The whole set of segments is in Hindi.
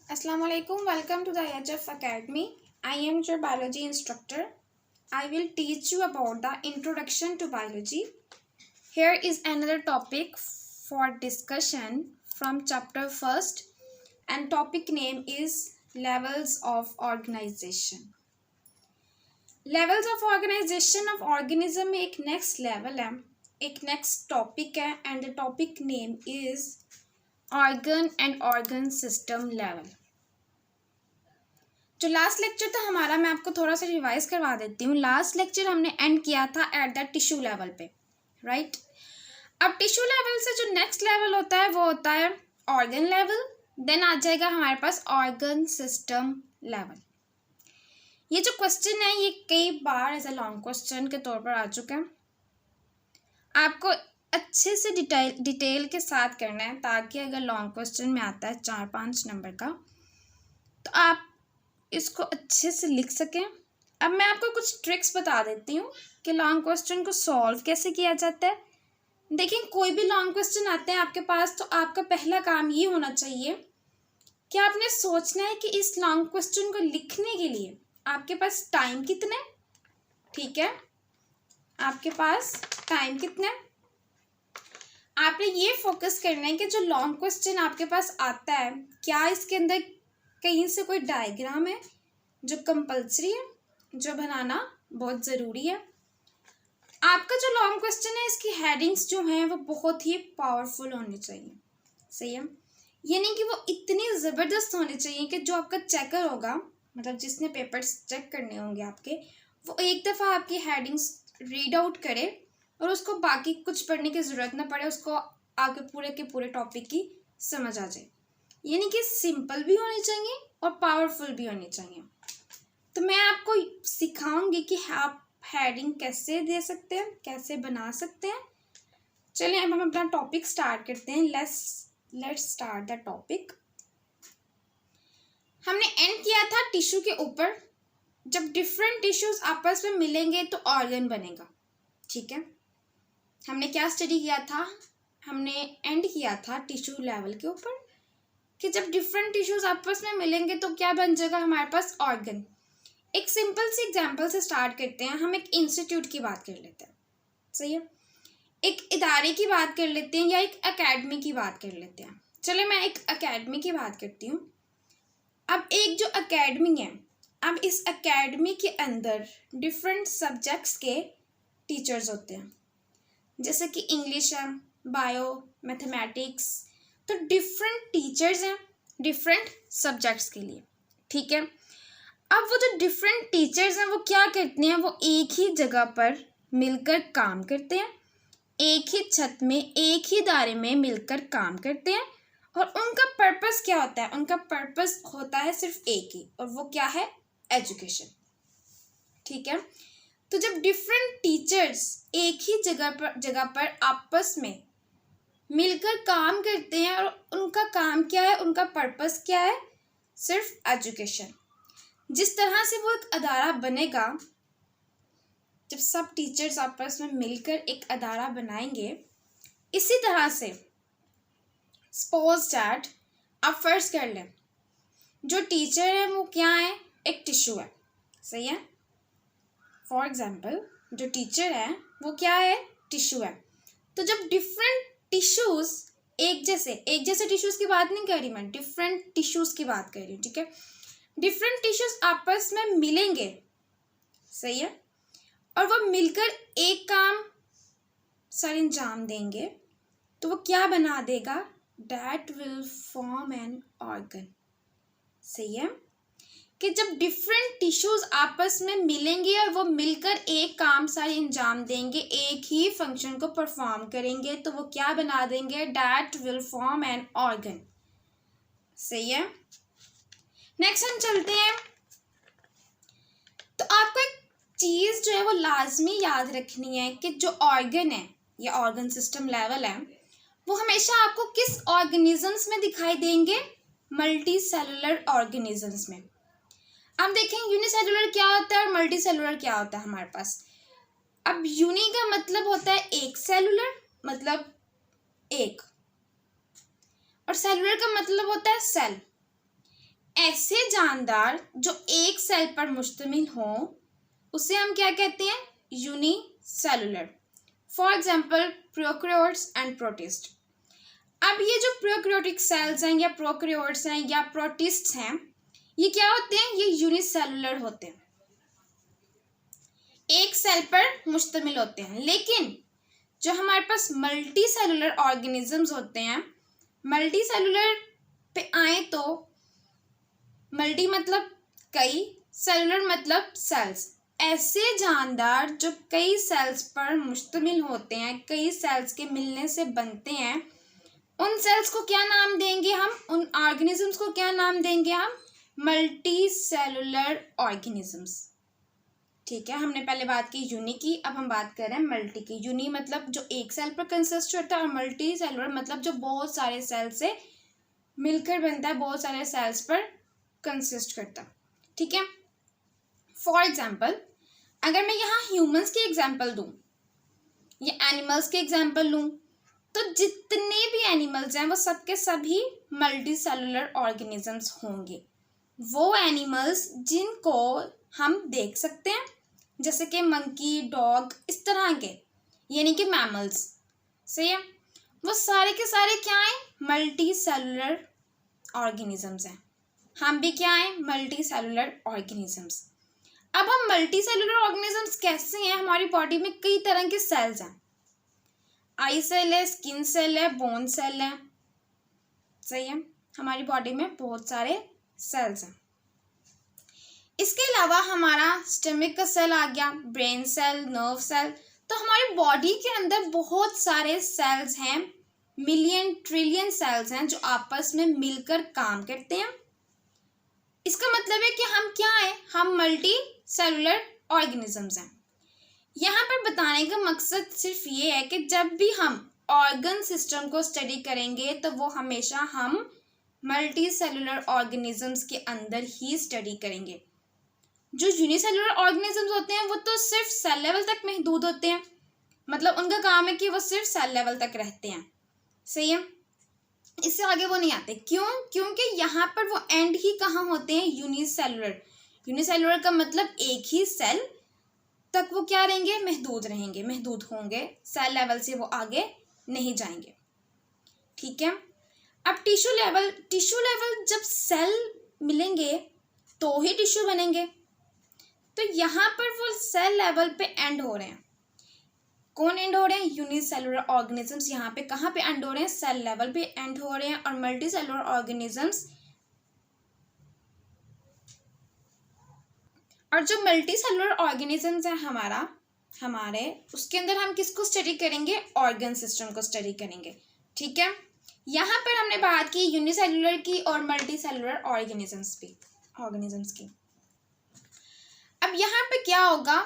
Assalamualaikum. Welcome to the HF Academy. I am your biology instructor. I will teach you about the introduction to biology. Here is another topic for discussion from chapter first, and topic name is levels of organization. Levels of organization of organism में एक नेक्स्ट लेवल है, एक नेक्स्ट टॉपिक है, and the topic name is organ and organ system level. जो लास्ट लेक्चर था हमारा, मैं आपको थोड़ा सा रिवाइज करवा देती हूँ. लास्ट लेक्चर हमने एंड किया था एट द टिश्यू लेवल पे, राइट. अब टिश्यू लेवल से जो नेक्स्ट लेवल होता है वो होता है ऑर्गन लेवल. देन आ जाएगा हमारे पास ऑर्गन सिस्टम लेवल. ये जो क्वेश्चन है ये कई बार एज अ लॉन्ग क्वेश्चन के तौर पर आ चुका है. आपको अच्छे से डिटेल के साथ करना है, ताकि अगर लॉन्ग क्वेश्चन में आता है 4-5 नंबर का तो आप इसको अच्छे से लिख सकें. अब मैं आपको कुछ ट्रिक्स बता देती हूँ कि लॉन्ग क्वेश्चन को सॉल्व कैसे किया जाता है. देखिए, कोई भी लॉन्ग क्वेश्चन आते हैं आपके पास तो आपका पहला काम ये होना चाहिए कि आपने सोचना है कि इस लॉन्ग क्वेश्चन को लिखने के लिए आपके पास टाइम कितना है. ठीक है, आपके पास टाइम कितना है. आपने ये फोकस करना है कि जो लॉन्ग क्वेश्चन आपके पास आता है, क्या इसके अंदर कहीं से कोई डायग्राम है जो कंपलसरी है, जो बनाना बहुत ज़रूरी है. आपका जो लॉन्ग क्वेश्चन है इसकी हेडिंग्स जो हैं वो बहुत ही पावरफुल होनी चाहिए. सही है, यानी कि वो इतनी ज़बरदस्त होनी चाहिए कि जो आपका चेकर होगा, मतलब जिसने पेपर्स चेक करने होंगे आपके, वो एक दफ़ा आपकी हेडिंग्स रीड आउट करे और उसको बाकी कुछ पढ़ने की ज़रूरत ना पड़े, उसको आगे पूरे के पूरे टॉपिक की समझ आ जाए. यानी कि सिंपल भी होनी चाहिए और पावरफुल भी होनी चाहिए. तो मैं आपको सिखाऊंगी कि आप हेडिंग कैसे दे सकते हैं, कैसे बना सकते हैं. चलिए अब हम अपना टॉपिक स्टार्ट करते हैं. Let's start the topic. हमने एंड किया था टिश्यू के ऊपर. जब डिफरेंट टिश्यूज आपस में मिलेंगे तो ऑर्गन बनेगा. ठीक है, हमने क्या स्टडी किया था, हमने एंड किया था टिश्यू लेवल के ऊपर कि जब डिफरेंट टिश्यूज आपस में मिलेंगे तो क्या बन जाएगा हमारे पास ऑर्गन. एक सिंपल सी एग्जांपल से स्टार्ट करते हैं. हम एक इंस्टीट्यूट की बात कर लेते हैं. सही है, एक इदारे की बात कर लेते हैं या एक एकेडमी की बात कर लेते हैं. चलिए मैं एक एकेडमी की बात करती हूँ. अब एक जो एकेडमी है, अब इस एकेडमी के अंदर डिफरेंट सब्जेक्ट्स के टीचर्स होते हैं, जैसे कि इंग्लिश है, बायो, मैथमेटिक्स. तो डिफरेंट टीचर्स हैं डिफरेंट सब्जेक्ट्स के लिए. ठीक है, अब वो जो डिफरेंट टीचर्स हैं वो क्या करते हैं, वो एक ही जगह पर मिलकर काम करते हैं, एक ही छत में एक ही दायरे में मिलकर काम करते हैं. और उनका पर्पस क्या होता है, उनका पर्पस होता है सिर्फ एक ही, और वो क्या है, एजुकेशन. ठीक है, तो जब डिफरेंट टीचर्स एक ही जगह पर आपस में मिलकर काम करते हैं और उनका काम क्या है, उनका पर्पस क्या है, सिर्फ एजुकेशन. जिस तरह से वो एक अदारा बनेगा, जब सब टीचर्स आपस में मिलकर एक अदारा बनाएंगे, इसी तरह से सपोज दैट आप फर्स्ट कर लें, जो टीचर है वो क्या है, एक टिश्यू है. सही है, फॉर एग्जाम्पल जो टीचर है वो क्या है, टिश्यू है. तो जब डिफरेंट टिश्यूज एक जैसे टिश्यूज की बात नहीं कर रही मैं, डिफरेंट टिश्यूज की बात कर रही हूँ. ठीक है, डिफरेंट टिश्यूज आपस में मिलेंगे. सही है, और वो मिलकर एक काम सर अंजाम देंगे, तो वो क्या बना देगा, that will form an organ. सही है, कि जब डिफरेंट टिश्यूज आपस में मिलेंगे और वो मिलकर एक काम सारे अंजाम देंगे, एक ही फंक्शन को परफॉर्म करेंगे, तो वो क्या बना देंगे, that will form an organ. सही है, नेक्स्ट हम चलते हैं. तो आपको एक चीज़ जो है वो लाजमी याद रखनी है कि जो ऑर्गन है या ऑर्गन सिस्टम लेवल है वो हमेशा आपको किस ऑर्गेनिजम्स में दिखाई देंगे, मल्टी सेलुलर ऑर्गेनिजम्स में. अब देखें यूनिसेलुलर क्या होता है और मल्टी सेलुलर क्या होता है हमारे पास. अब यूनि का मतलब होता है एक, सेलुलर मतलब एक, और सेलुलर का मतलब होता है सेल. ऐसे जानदार जो एक सेल पर मुश्तमिल हो उसे हम क्या कहते हैं? Unicellular. For example prokaryotes and protist. अब ये जो प्रोकैरियोटिक सेल्स हैं या प्रोकैरियोट्स हैं या प्रोटिस्ट्स हैं, ये क्या होते हैं? ये यूनिसेलुलर होते हैं, एक सेल पर मुश्तमिल होते हैं। लेकिन जो हमारे पास मल्टी सेलुलर ऑर्गेनिजम्स होते हैं, मल्टी सेलुलर पे आए तो मल्टी मतलब कई, सेलुलर मतलब सेल्स। ऐसे जानदार जो कई सेल्स पर मुश्तमिल होते हैं, कई सेल्स के मिलने से बनते हैं, उन सेल्स को क्या नाम देंगे हम? उन ऑर्गेनिजम्स को क्या नाम देंगे हम? Multi cellular organisms. ठीक है, हमने पहले बात की यूनी की, अब हम बात कर रहे हैं मल्टी की। यूनी मतलब जो एक सेल पर कंसिस्ट होता है, और मल्टी सेलुलर मतलब जो बहुत सारे सेल से मिलकर बनता है, बहुत सारे सेल्स पर कंसिस्ट करता है। ठीक है, फॉर एग्जाम्पल अगर मैं यहाँ ह्यूमंस की एग्जाम्पल दूँ या एनिमल्स की एग्जाम्पल लूँ, तो जितने भी एनिमल्स हैं वो सबके सभी मल्टी सेलुलर ऑर्गेनिजम्स होंगे। वो एनिमल्स जिनको हम देख सकते हैं, जैसे कि मंकी, डॉग, इस तरह के, यानी कि मैमल्स। सही है, वो सारे के सारे क्या हैं? मल्टी सेलुलर ऑर्गेनिजम्स हैं। हम भी क्या हैं? Multi cellular organisms. अब हम मल्टी सेलुलर ऑर्गेनिजम्स कैसे हैं? हमारी बॉडी में कई तरह के सेल्स हैं। आई सेल है, स्किन सेल है, बोन सेल है। सही है, हमारी बॉडी में बहुत सारे सेल्स हैं। इसके अलावा हमारा स्टमक का सेल आ गया, ब्रेन सेल, नर्व सेल। तो हमारी बॉडी के अंदर बहुत सारे सेल्स हैं, मिलियन ट्रिलियन सेल्स हैं जो आपस में मिलकर काम करते हैं। इसका मतलब है कि हम क्या हैं? हम मल्टी सेलुलर ऑर्गेनिजम्स हैं। यहाँ पर बताने का मकसद सिर्फ ये है कि जब भी हम ऑर्गन सिस्टम को स्टडी करेंगे तो वो हमेशा हम मल्टी सेलुलर ऑर्गेनिजम्स के अंदर ही स्टडी करेंगे। जो यूनिसेलुलर ऑर्गेनिजम्स होते हैं वो तो सिर्फ सेल लेवल तक महदूद होते हैं, मतलब उनका काम है कि वो सिर्फ सेल लेवल तक रहते हैं। सही है, इससे आगे वो नहीं आते। क्यों? क्योंकि यहाँ पर वो एंड ही कहाँ होते हैं? यूनिसेलुलर। यूनिसेलुलर का मतलब एक ही सेल तक वो क्या रहेंगे? महदूद रहेंगे, महदूद होंगे, सेल लेवल से वो आगे नहीं जाएंगे। ठीक है, अब टिश्यू लेवल जब सेल मिलेंगे तो ही टिश्यू बनेंगे। तो यहाँ पर वो सेल लेवल पे एंड हो रहे हैं। कौन एंड हो रहे हैं? Unicellular organisms. यहाँ पे कहाँ पे एंड हो रहे हैं? सेल लेवल पे एंड हो रहे हैं। और मल्टी सेलुलर ऑर्गेनिजम्स, और जो मल्टी सेलुलर ऑर्गेनिजम्स है हमारे उसके अंदर हम किसको स्टडी करेंगे? ऑर्गन सिस्टम को स्टडी करेंगे। ठीक है, यहाँ पर हमने बात की यूनिसेलुलर की और मल्टी सेलुलर ऑर्गेनिजम्स की। अब यहाँ पे क्या होगा?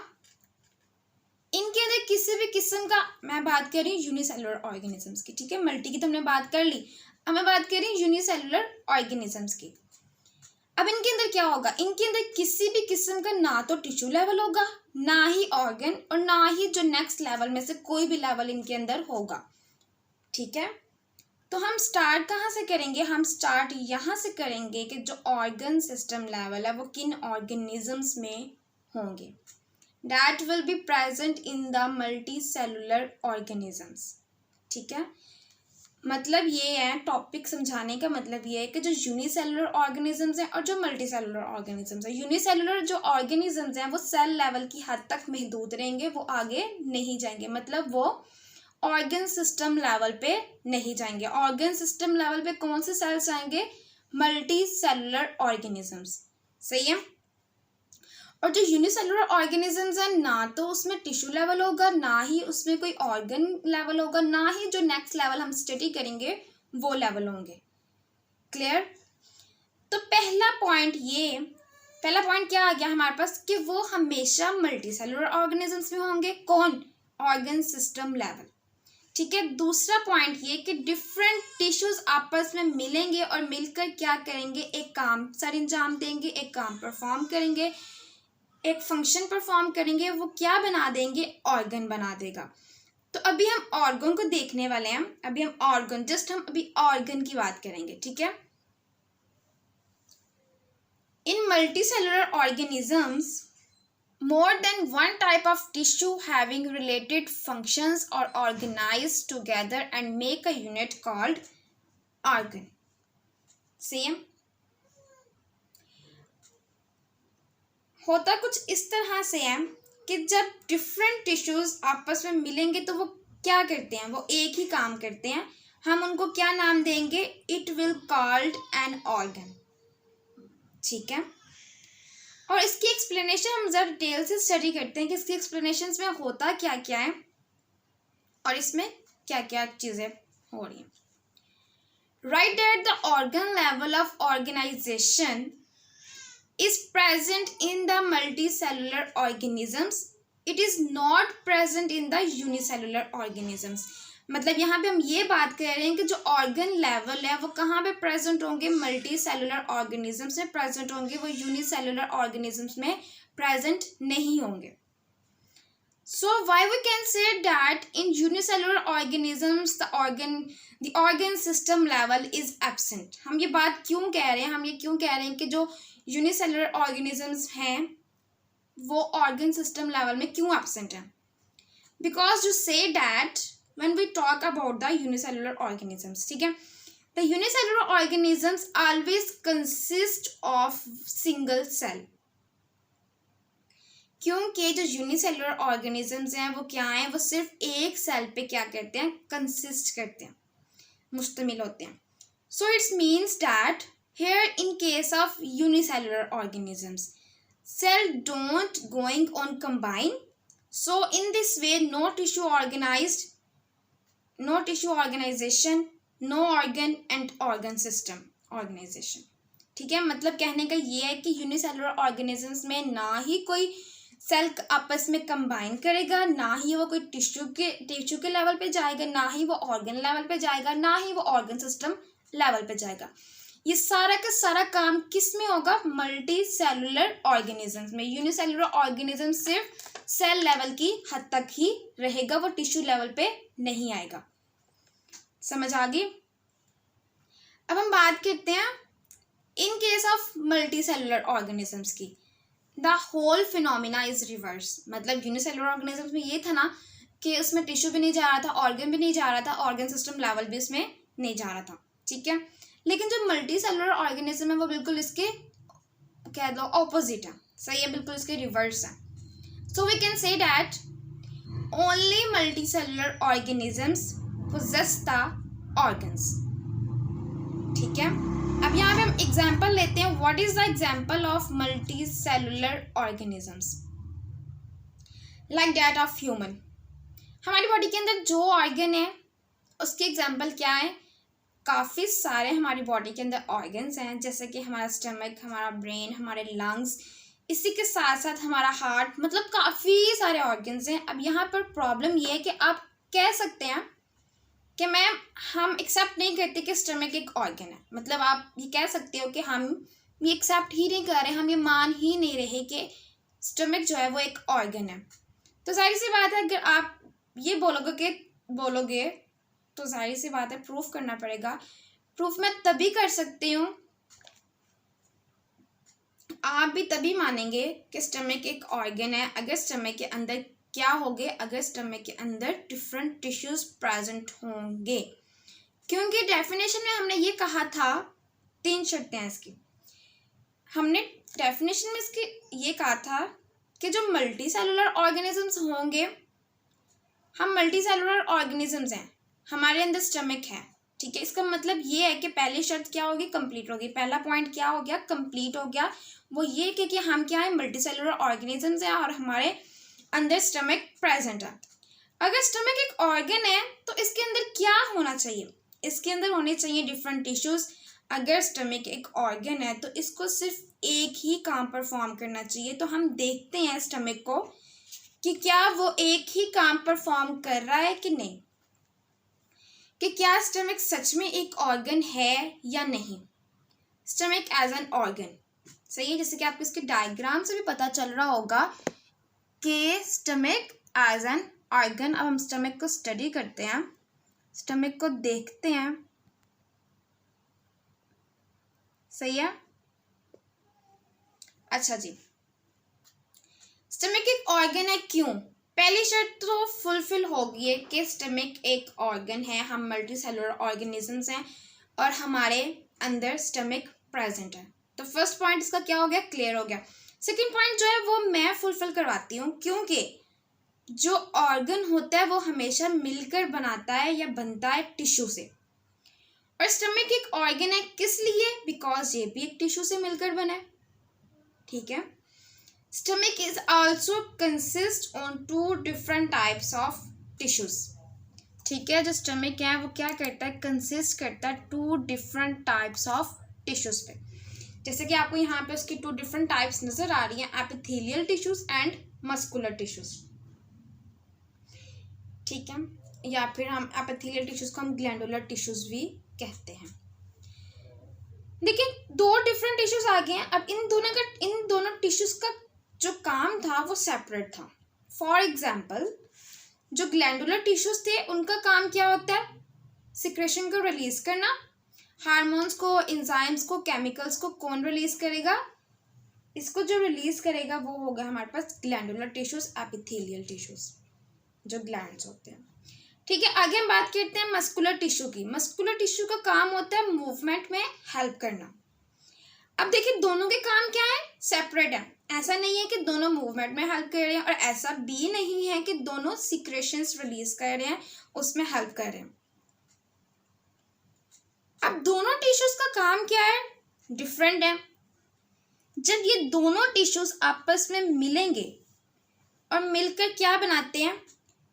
इनके अंदर किसी भी किस्म का, मैं बात कर रही हूँ यूनिसेलुलर ऑर्गेनिजम्स की। ठीक है, मल्टी की तो हमने बात कर ली, अब मैं बात कर रही हूँ यूनिसेलुलर ऑर्गेनिजम्स की। अब इनके अंदर क्या होगा? इनके अंदर किसी भी किस्म का ना तो टिश्यू लेवल होगा, ना ही ऑर्गन, और ना ही जो नेक्स्ट लेवल में से कोई भी लेवल इनके अंदर होगा। ठीक है, तो हम स्टार्ट कहाँ से करेंगे? हम स्टार्ट यहाँ से करेंगे कि जो ऑर्गन सिस्टम लेवल है वो किन ऑर्गेनिजम्स में होंगे। That will be present in the multicellular organisms। ठीक है, मतलब ये है, टॉपिक समझाने का मतलब ये है कि जो यूनिसेलुलर ऑर्गेनिजम्स हैं और जो मल्टीसेलुलर ऑर्गेनिजम्स हैं, यूनिसेलुलर जो ऑर्गेनिजम्स हैं वो सेल लेवल की हद तक महदूद रहेंगे, वो आगे नहीं जाएंगे, मतलब वो ऑर्गन सिस्टम लेवल पे नहीं जाएंगे। ऑर्गन सिस्टम लेवल पे कौन से सेल्स आएंगे? Multi cellular organisms. सही है, और जो यूनिसेलुलर ऑर्गेनिजम्स हैं ना तो उसमें टिश्यू लेवल होगा, ना ही उसमें कोई ऑर्गन लेवल होगा, ना ही जो नेक्स्ट लेवल हम स्टडी करेंगे वो लेवल होंगे। क्लियर? तो पहला पॉइंट क्या आ गया हमारे पास कि वो हमेशा मल्टीसेलुलर ऑर्गेनिजम्स में होंगे। कौन? Organ system level. ठीक है, दूसरा पॉइंट ये कि डिफरेंट टिश्यूज आपस में मिलेंगे और मिलकर क्या करेंगे? एक काम सर अंजाम देंगे, एक काम परफॉर्म करेंगे, एक फंक्शन परफॉर्म करेंगे, वो क्या बना देंगे? ऑर्गन बना देगा। तो अभी हम ऑर्गन को देखने वाले हैं। अभी हम ऑर्गन की बात करेंगे। ठीक है, multicellular organisms, more than one type of tissue having related functions or organized together and make a unit called organ. Same होता कुछ इस तरह से है कि जब डिफरेंट टिश्यूज आपस में मिलेंगे तो वो क्या करते हैं, वो एक ही काम करते हैं. हम उनको क्या नाम देंगे? It will called an organ. ठीक है, और इसकी एक्सप्लेनेशन हम ज़रा डिटेल से स्टडी करते हैं कि इसकी एक्सप्लेनेशन में होता क्या क्या है और इसमें क्या क्या चीज़ें हो रही हैं. Right that the organ level of organization is present in the multicellular organisms. It is not present in the unicellular organisms. मतलब यहाँ पे हम ये बात कर रहे हैं कि जो ऑर्गन लेवल है वो कहाँ पे प्रेजेंट होंगे? मल्टी सेलुलर ऑर्गेनिजम्स में प्रेजेंट होंगे, वो यूनिसेलुलर ऑर्गेनिजम्स में प्रेजेंट नहीं होंगे. So why we can say that in unicellular organisms the organ system level is absent. हम ये बात क्यों कह रहे हैं? हम ये क्यों कह रहे हैं कि जो यूनिसेलुलर ऑर्गेनिजम्स हैं वो ऑर्गन सिस्टम लेवल में क्यों एब्सेंट हैं? Because you say that when we talk about the unicellular organisms, ठीक है, the unicellular organisms always consist of single cell. क्योंकि जो यूनिसेलुलर ऑर्गेनिजम्स हैं वो क्या हैं? वो सिर्फ एक सेल पे क्या करते हैं? कंसिस्ट करते हैं, मुश्तमिल होते हैं. So it's means that here in case of unicellular organisms cell don't going on combine, so in this way no tissue organization, no organ and organ system organization. ठीक है, मतलब कहने का ये है कि यूनिसेलुलर ऑर्गेनिजम्स में ना ही कोई सेल आपस में कंबाइन करेगा, ना ही वो कोई टिश्यू के लेवल पे जाएगा, ना ही वो ऑर्गन लेवल पे जाएगा, ना ही वो ऑर्गन सिस्टम लेवल पे जाएगा. ये सारा का सारा काम किस में होगा? मल्टी सेलुलर ऑर्गेनिजम्स में. यूनिसेलुलर ऑर्गेनिज्म सिर्फ सेल लेवल की हद तक ही रहेगा, वो टिश्यू लेवल पे नहीं आएगा. समझ आ गई? अब हम बात करते हैं in case of multi cellular organisms की. The whole phenomena is reverse. मतलब यूनिसेलुलर ऑर्गेनिजम्स में ये था ना कि उसमें टिश्यू भी नहीं जा रहा था, ऑर्गन भी नहीं जा रहा था, ऑर्गन सिस्टम लेवल भी इसमें नहीं जा रहा था. ठीक है, लेकिन जो मल्टी सेलुलर ऑर्गेनिज्म है वो बिल्कुल इसके कह दो ऑपोजिट है. सही है, बिल्कुल इसके रिवर्स है. So we can say that only multi cellular organisms possess the organs. ठीक है, अब यहाँ पे हम एग्जाम्पल लेते हैं. What is the example of multi cellular organisms? Like that of human. हमारी बॉडी के अंदर जो ऑर्गन है उसके एग्जाम्पल क्या है? काफ़ी सारे हमारी बॉडी के अंदर ऑर्गन्स हैं, जैसे कि हमारा स्टमक, हमारा ब्रेन, हमारे लंग्स, इसी के साथ साथ हमारा हार्ट, मतलब काफ़ी सारे ऑर्गन्स हैं. अब यहाँ पर प्रॉब्लम ये है कि आप कह सकते हैं कि मैम हम एक्सेप्ट नहीं करते कि स्टमक एक ऑर्गन है. मतलब आप ये कह सकते हो कि हम ये एक्सेप्ट ही नहीं कर रहे, हम ये मान ही नहीं रहे कि स्टमक जो है वो एक ऑर्गन है. तो जाहिर सी बात है अगर आप ये बोलोगे तो जाहिर सी बात है प्रूफ करना पड़ेगा. प्रूफ मैं तभी कर सकती हूँ, आप भी तभी मानेंगे कि स्टमक एक ऑर्गन है अगर स्टमक के अंदर क्या होंगे? अगर स्टमक के अंदर डिफरेंट टिश्यूज प्रेजेंट होंगे. क्योंकि डेफिनेशन में हमने ये कहा था, 3 शर्तें हैं इसकी. हमने डेफिनेशन में इसकी ये कहा था कि जो मल्टी सेलुलर ऑर्गेनिजम्स होंगे, हम मल्टी सेलुलर ऑर्गेनिजम्स हैं, हमारे अंदर स्टमक है. ठीक है, इसका मतलब ये है कि पहली शर्त क्या होगी? कंप्लीट होगी. पहला पॉइंट क्या हो गया? कंप्लीट हो गया. वो ये कि हम क्या है? मल्टी सेलुलर ऑर्गेनिजम्स हैं और हमारे अंदर स्टमक प्रेजेंट है. अगर स्टमक एक ऑर्गन है तो इसके अंदर क्या होना चाहिए? इसके अंदर होने चाहिए डिफरेंट टिश्यूज. अगर स्टमक एक ऑर्गन है तो इसको सिर्फ एक ही काम परफॉर्म करना चाहिए. तो हम देखते हैं स्टमक को कि क्या वो एक ही काम परफॉर्म कर रहा है कि नहीं, कि क्या स्टमक सच में एक ऑर्गन है या नहीं. Stomach as an organ. सही है, जैसे कि आपको इसके डायग्राम से भी पता चल रहा होगा कि स्टमक एज एन ऑर्गन. अब हम स्टमक को स्टडी करते हैं, स्टमक को देखते हैं. सही है, अच्छा जी, स्टमक एक ऑर्गन है क्यों? पहली शर्त तो फुलफिल हो गई है कि स्टमक एक ऑर्गन है, हम मल्टी सेलुलर ऑर्गेनिजम्स हैं और हमारे अंदर स्टमक प्रेजेंट है। तो फर्स्ट पॉइंट इसका क्या हो गया, क्लियर हो गया। सेकंड पॉइंट जो है वो मैं फुलफिल करवाती हूँ, क्योंकि जो ऑर्गन होता है वो हमेशा मिलकर बनाता है या बनता है टिश्यू से, और स्टमक एक ऑर्गन है किस लिए, बिकॉज ये भी एक टिश्यू से मिलकर बना है। ठीक है, stomach is also consist on 2 different types of tissues. ठीक है, जो स्टमक है वो क्या करता है, कंसिस्ट करता है 2 डिफरेंट टाइप्स ऑफ टिश्यूज पे। जैसे कि आपको यहाँ पे उसकी 2 डिफरेंट टाइप्स नजर आ रही हैं, epithelial tissues and muscular tissues. ठीक है, या फिर हम एपिथेलियल टिश्यूज को हम ग्लैंडुलर टिश्यूज भी कहते हैं। देखिए 2 डिफरेंट टिश्यूज आ गए हैं। अब इन दोनों टिश्यूज का जो काम था वो सेपरेट था। फॉर एग्जाम्पल, जो ग्लैंडुलर टिश्यूज थे उनका काम क्या होता है, सिक्रेशन को रिलीज करना। हार्मोन्स को, एंजाइम्स को, केमिकल्स को कौन रिलीज करेगा, इसको जो रिलीज करेगा वो होगा हमारे पास ग्लैंडुलर टिश्यूज, एपिथेलियल टिश्यूज, जो ग्लैंड्स होते हैं। ठीक है, आगे हम बात करते हैं मस्कुलर टिश्यू की। मस्कुलर टिश्यू का काम होता है मूवमेंट में हेल्प करना। अब देखिए दोनों के काम क्या है, सेपरेट है। ऐसा नहीं है कि दोनों मूवमेंट में हेल्प कर रहे हैं, और ऐसा भी नहीं है कि दोनों सिक्रेशंस रिलीज कर रहे हैं उसमें हेल्प कर रहे हैं। अब दोनों टिश्यूज का काम क्या है, डिफरेंट है। जब ये दोनों टिश्यूज आपस में मिलेंगे और मिलकर क्या बनाते हैं,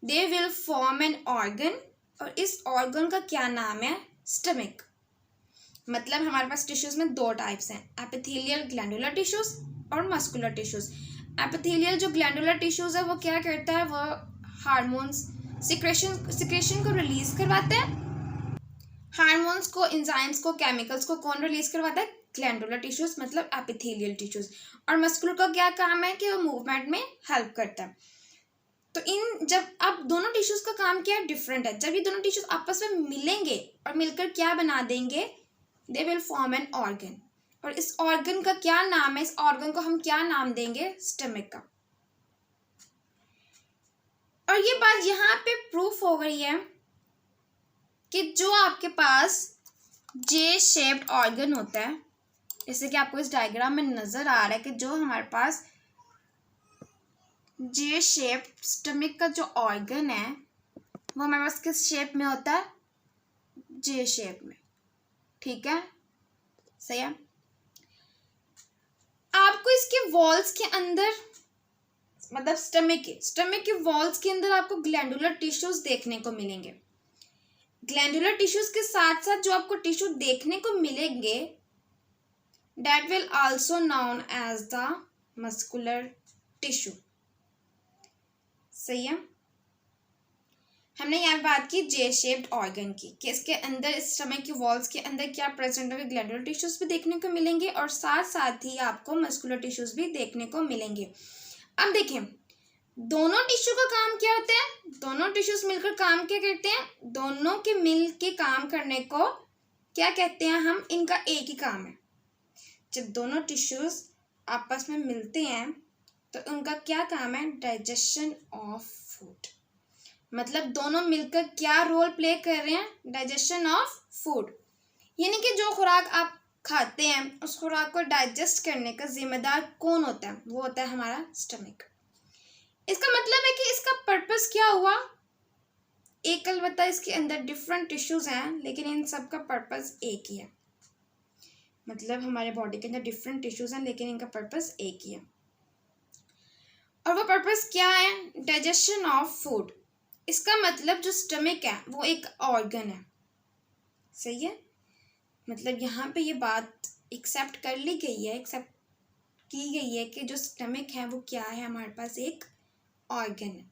they will form an organ, और इस ऑर्गन का क्या नाम है, स्टमक। मतलब हमारे पास टिश्यूज में 2 टाइप्स हैं, एपिथेलियल ग्लैंडुलर टिश्यूज और मस्कुलर टिश्यूज। एपिथेलियल जो ग्लैंडुलर टिश्यूज है वो क्या करता है, वो हार्मोन्स सिक्रेशन को रिलीज करवाता है। हार्मोन्स को, एंजाइम्स को, केमिकल्स को कौन रिलीज करवाता है, ग्लैंडुलर टिश्यूज, मतलब एपिथेलियल टिश्यूज। और मस्कुलर का क्या काम है कि वो मूवमेंट में हेल्प करता है। तो जब अब दोनों टिश्यूज का काम क्या है, डिफरेंट है। जब ये दोनों टिश्यूज आपस में मिलेंगे और मिलकर क्या बना देंगे, they will form an organ, और इस ऑर्गन का क्या नाम है, इस ऑर्गन को हम क्या नाम देंगे, स्टमक का। और ये बात यहाँ पे प्रूफ हो गई है कि जो आपके पास जे शेप्ड ऑर्गन होता है, जैसे कि आपको इस डायग्राम में नजर आ रहा है कि जो हमारे पास जे शेप स्टमक का जो ऑर्गन है वो हमारे पास किस शेप में होता है, जे शेप में। ठीक है, सही है। आपको इसके वॉल्स के अंदर, मतलब स्टमक के वॉल्स के अंदर आपको ग्लैंडुलर टिश्यूज देखने को मिलेंगे। ग्लैंडुलर टिश्यूज के साथ साथ जो आपको टिश्यू देखने को मिलेंगे, that will also known as the muscular tissue। सही है, हमने यहाँ बात की जे शेप्ड ऑर्गन की, कि इसके अंदर, स्टमक की वॉल्स के अंदर क्या प्रेजेंट होंगे, ग्लैंडुलर टिश्यूज भी देखने को मिलेंगे और साथ साथ ही आपको मस्कुलर टिश्यूज भी देखने को मिलेंगे। अब देखें दोनों टिश्यू का काम क्या होता है, दोनों टिश्यूज मिलकर काम क्या करते हैं, दोनों के मिल के काम करने को क्या कहते हैं हम, इनका एक ही काम है। जब दोनों टिश्यूज आपस में मिलते हैं तो उनका क्या काम है, डाइजेशन ऑफ फूड। मतलब दोनों मिलकर क्या रोल प्ले कर रहे हैं, डाइजेशन ऑफ फूड। यानी कि जो खुराक आप खाते हैं उस खुराक को डाइजेस्ट करने का जिम्मेदार कौन होता है, वो होता है हमारा स्टमक। इसका मतलब है कि इसका पर्पस क्या हुआ, एक अलबत्ता इसके अंदर डिफरेंट टिश्यूज हैं लेकिन इन सब का पर्पस एक ही है। मतलब हमारे बॉडी के अंदर डिफरेंट टिश्यूज हैं लेकिन इनका पर्पस एक ही है, और वो पर्पस क्या है, डाइजेशन ऑफ फूड। इसका मतलब जो स्टमक है वो एक ऑर्गन है। सही है, मतलब यहाँ पे ये बात एक्सेप्ट कर ली गई है, एक्सेप्ट की गई है कि जो स्टमक है वो क्या है, हमारे पास एक ऑर्गन है।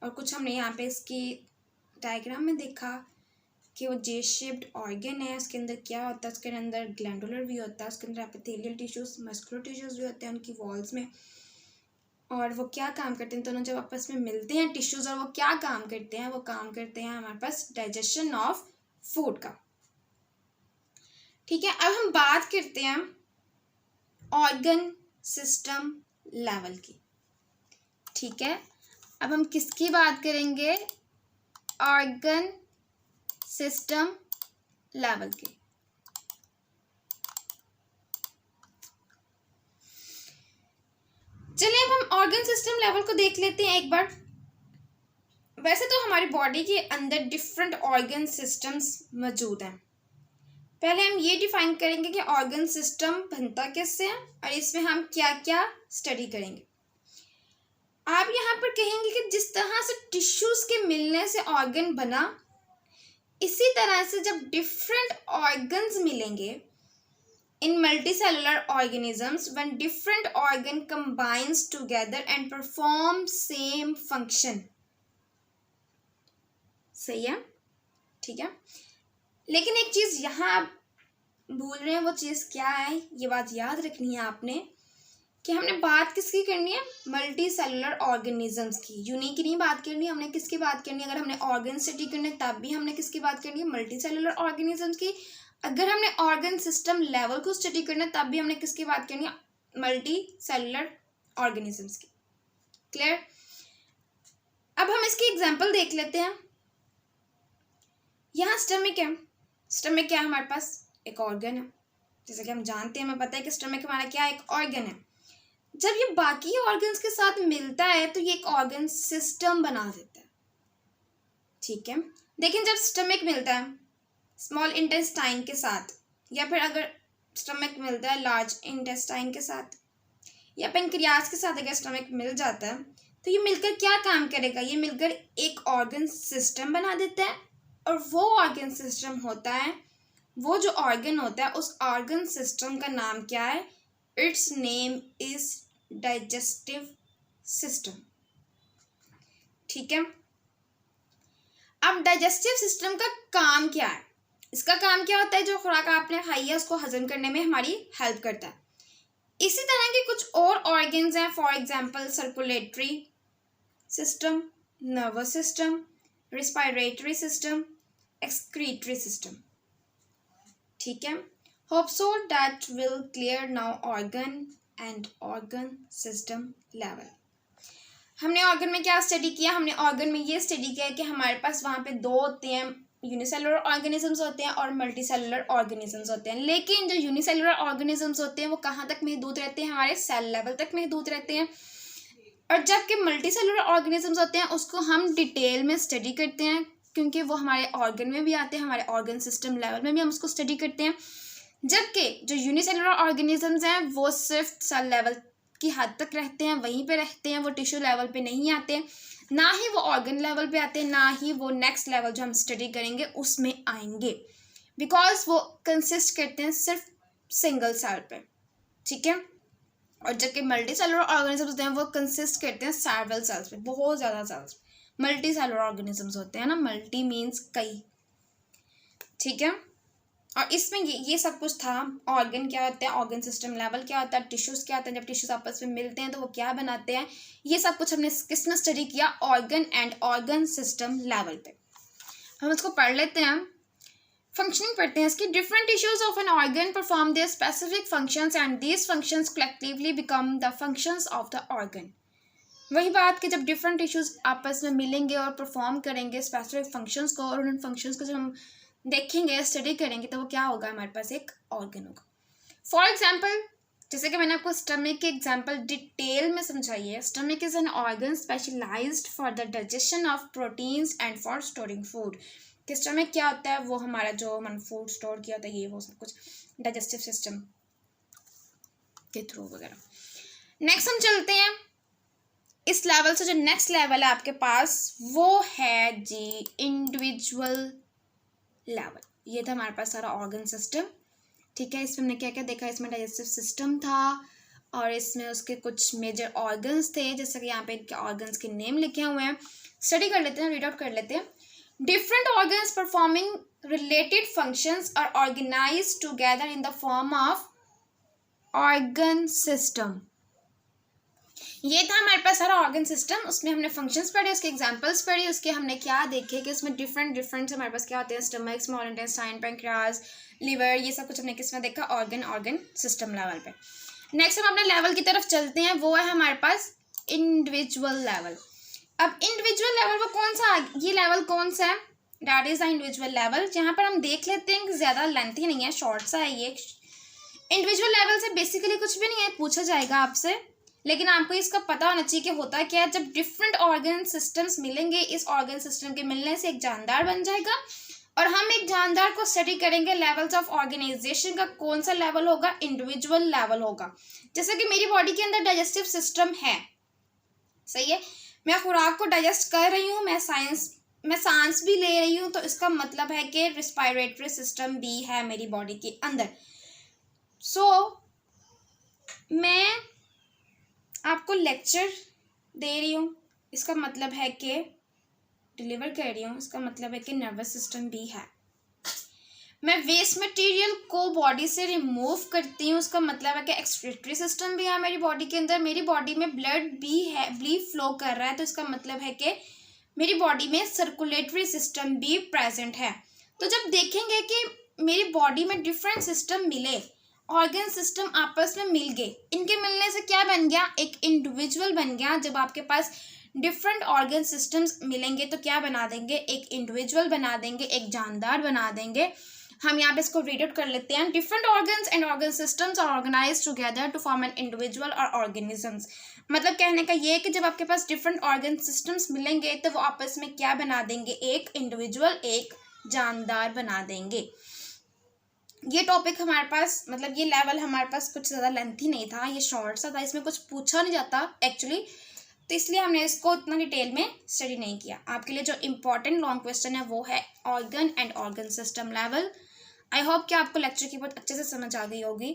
और कुछ हमने यहाँ पे इसकी डायग्राम में देखा कि वो जे शेप्ड ऑर्गन है, उसके अंदर क्या होता है, उसके अंदर ग्लैंडुलर भी होता है, उसके अंदर एपिथेलियल टिश्यूज, मस्कुलर टिश्यूज भी होते हैं उनकी वॉल्स में। और वो क्या काम करते हैं, दोनों जब आपस में मिलते हैं टिश्यूज, और वो क्या काम करते हैं, वो काम करते हैं हमारे पास डाइजेशन ऑफ फूड का। ठीक है, अब हम बात करते हैं ऑर्गन सिस्टम लेवल की। ठीक है, अब हम किसकी बात करेंगे? ऑर्गन सिस्टम लेवल की। चलिए अब हम ऑर्गन सिस्टम लेवल को देख लेते हैं एक बार। वैसे तो हमारी बॉडी के अंदर डिफरेंट ऑर्गन सिस्टम्स मौजूद हैं। पहले हम ये डिफाइन करेंगे कि ऑर्गन सिस्टम बनता किससे है और इसमें हम क्या क्या स्टडी करेंगे। आप यहाँ पर कहेंगे कि जिस तरह से टिश्यूज के मिलने से ऑर्गन बना, इसी तरह से जब डिफरेंट ऑर्गन्स मिलेंगे in multicellular organisms, when different organ combines together and perform same function. सही है, ठीक है। लेकिन एक चीज यहाँ आप भूल रहे हैं, वो चीज क्या है? ये बात याद रखनी है आपने कि हमने बात किसकी करनी है? मल्टी सेलुलर ऑर्गेनिजम्स की। यूनिक नहीं बात करनी, हमने किसकी बात करनी है? अगर हमने ऑर्गन स्टडी करनी है तब भी हमने किसकी बात करनी है? मल्टी सेलुलर ऑर्गेनिजम्स की। अगर हमने ऑर्गन सिस्टम लेवल को स्टडी करना है तब भी हमने किसकी बात करनी है? मल्टी सेलुलर ऑर्गेनिजम्स की। क्लियर? अब हम इसकी एग्जाम्पल देख लेते हैं। यहाँ स्टमक है। स्टमक क्या है हमारे पास? एक ऑर्गन है। जैसे कि हम जानते हैं, हमें पता है कि स्टमक हमारा क्या है? एक ऑर्गन है। जब ये बाकी ऑर्गन्स के साथ मिलता है तो ये एक ऑर्गन सिस्टम बना देता है। ठीक है, लेकिन जब स्टमक मिलता है स्मॉल इंटेस्टाइन के साथ, या फिर अगर स्टमक मिलता है लार्ज इंटेस्टाइन के साथ, या पेंक्रियाज के साथ अगर स्टमक मिल जाता है, तो ये मिलकर क्या काम करेगा? ये मिलकर एक ऑर्गन सिस्टम बना देता है। और वो ऑर्गन सिस्टम होता है, वो जो ऑर्गन होता है, उस ऑर्गन सिस्टम का नाम क्या है? It's name is digestive system. ठीक है, अब डाइजेस्टिव सिस्टम का काम क्या है? इसका काम क्या होता है? जो खुराक आपने खाई है उसको हजम करने में हमारी हेल्प करता है। इसी तरह के कुछ और ऑर्गन्स हैं, for example circulatory system, nervous system, respiratory system, excretory system. ठीक है, hope so that will clear now organ and organ system level. हमने ऑर्गन में क्या स्टडी किया? हमने ऑर्गन में ये स्टडी किया कि हमारे पास वहाँ पे दो होते हैं, यूनिसेलुलर ऑर्गेनिजम्स होते हैं और मल्टीसेलुलर ऑर्गेनिजम्स होते हैं। लेकिन जो यूनिसेलुलर ऑर्गेनिजम्स होते हैं वो कहाँ तक महदूद रहते हैं? हमारे सेल लेवल तक महदूद रहते हैं। और जबकि मल्टीसेलुलर ऑर्गेनिजम्स होते हैं उसको हम डिटेल में स्टडी करते हैं, क्योंकि वो हमारे ऑर्गन में भी आते हैं, हमारे ऑर्गन सिस्टम लेवल में भी हम उसको स्टडी करते हैं। जबकि जो यूनिसेलुलर ऑर्गेनिजम्स हैं वो सिर्फ सेल लेवल की हद तक रहते हैं, वहीं पे रहते हैं, वो टिश्यू लेवल पे नहीं आते, ना ही वो ऑर्गन लेवल पे आते हैं, ना ही वो नेक्स्ट लेवल जो हम स्टडी करेंगे उसमें आएंगे, बिकॉज वो कंसिस्ट करते हैं सिर्फ सिंगल सेल पे। ठीक है, और जबकि मल्टी सेलुलर ऑर्गेनिजम्स होते हैं वो कंसिस्ट करते हैं सेवरल सेल्स पे, बहुत ज़्यादा सेल्स। मल्टी सेलुलर ऑर्गेनिजम्स होते हैं ना, मल्टी मीन्स कई। ठीक है, और इसमें ये सब कुछ था। ऑर्गन क्या होते हैं, ऑर्गन सिस्टम लेवल क्या होता है, टिश्यूज़ क्या होते हैं, जब टिश्यूज़ आपस में मिलते हैं तो वो क्या बनाते हैं, ये सब कुछ हमने किसमें स्टडी किया? Organ and organ system level पे। हम इसको पढ़ लेते हैं, फंक्शनिंग पढ़ते हैं इसकी। Different tissues of an organ perform there specific functions and these functions collectively become the functions of the organ. वही बात कि जब डिफरेंट टिश्यूज आपस में मिलेंगे और परफॉर्म करेंगे स्पेसिफिक फंक्शंस को, और उन फंक्शंस को जब हम देखेंगे, स्टडी करेंगे, तो वो क्या होगा? हमारे पास एक ऑर्गन होगा। फॉर एग्जाम्पल, जैसे कि मैंने आपको स्टमक के एग्जाम्पल डिटेल में समझाई है। Stomach is an organ specialised for the digestion of proteins and for storing food. कि स्टमक क्या होता है? वो हमारा जो हमने फूड स्टोर किया होता है, ये वो सब कुछ डाइजेस्टिव सिस्टम के थ्रू वगैरह। नेक्स्ट हम चलते हैं इस लेवल से। जो नेक्स्ट लेवल है आपके पास वो है जी इंडिविजुअल लेवल। ये था हमारे पास सारा ऑर्गन सिस्टम। ठीक है, इसमें हमने क्या क्या देखा? इसमें डाइजेस्टिव सिस्टम था और इसमें उसके कुछ मेजर ऑर्गन्स थे, जैसे कि यहाँ पे इनके ऑर्गन्स के नेम लिखे हुए हैं। स्टडी कर लेते हैं, रीड आउट कर लेते हैं। Different organs performing related functions are organized together in the form of organ system. ये था हमारे पास सारा ऑर्गन सिस्टम। उसमें हमने फंक्शंस पढ़े, उसके एग्जांपल्स पढ़े, उसके हमने क्या देखे कि उसमें डिफरेंट हमारे पास क्या होते हैं? Stomach, small intestine, pancreas, liver, ये सब कुछ हमने किस में देखा? ऑर्गन सिस्टम लेवल पे। नेक्स्ट हम अपने लेवल की तरफ चलते हैं, वो है हमारे पास इंडिविजुअल लेवल। अब इंडिविजुअल लेवल वो कौन सा, ये लेवल कौन सा है, that is the individual level, जहाँ पर हम देख लेते हैं कि ज़्यादा लेंथी नहीं है, शॉर्ट सा है ये। इंडिविजुअल लेवल से बेसिकली कुछ भी नहीं है, पूछा जाएगा आपसे, लेकिन आपको इसका पता होना चाहिए कि होता क्या है। जब डिफरेंट ऑर्गन सिस्टम्स मिलेंगे, इस ऑर्गन सिस्टम के मिलने से एक जानदार बन जाएगा, और हम एक जानदार को स्टडी करेंगे लेवल्स ऑफ ऑर्गेनाइजेशन का, कौन सा लेवल होगा, इंडिविजुअल लेवल होगा। जैसे कि मेरी बॉडी के अंदर डाइजेस्टिव सिस्टम है, सही है, मैं खुराक को डाइजेस्ट कर रही हूँ, मैं सांस भी ले रही हूँ, तो इसका मतलब है कि रिस्पायरेटरी सिस्टम भी है मेरी बॉडी के अंदर। मैं आपको लेक्चर दे रही हूँ, इसका मतलब है कि डिलीवर कर रही हूँ, इसका मतलब है कि नर्वस सिस्टम भी है। मैं वेस्ट मटेरियल को बॉडी से रिमूव करती हूँ, उसका मतलब है कि एक्सक्रीटरी सिस्टम भी है मेरी बॉडी के अंदर। मेरी बॉडी में ब्लड भी है, ब्लीड फ्लो कर रहा है, तो इसका मतलब है कि मेरी बॉडी में सर्कुलेटरी सिस्टम भी प्रेजेंट है। तो जब देखेंगे कि मेरी बॉडी में डिफरेंट सिस्टम मिले, ऑर्गन सिस्टम आपस में मिल गए, इनके मिलने से क्या बन गया, एक इंडिविजुअल बन गया। जब आपके पास डिफरेंट ऑर्गन सिस्टम्स मिलेंगे तो क्या बना देंगे, एक इंडिविजुअल बना देंगे, एक जानदार बना देंगे। हम यहाँ पे इसको रीड आउट कर लेते हैं। Different organs and organ systems are organized together to form an individual और ऑर्गेनिजम्स। मतलब कहने का ये है कि जब आपके पास डिफरेंट ऑर्गन सिस्टम्स मिलेंगे तो वो आपस में क्या बना देंगे, एक इंडिविजुअल, एक जानदार बना देंगे। ये टॉपिक हमारे पास, मतलब ये लेवल हमारे पास कुछ ज़्यादा लेंथी नहीं था, ये शॉर्ट सा था, इसमें कुछ पूछा नहीं जाता एक्चुअली, तो इसलिए हमने इसको इतना डिटेल में स्टडी नहीं किया। आपके लिए जो इम्पोर्टेंट लॉन्ग क्वेश्चन है वो है organ and organ system level. I hope कि आपको लेक्चर की बहुत अच्छे से समझ आ गई होगी।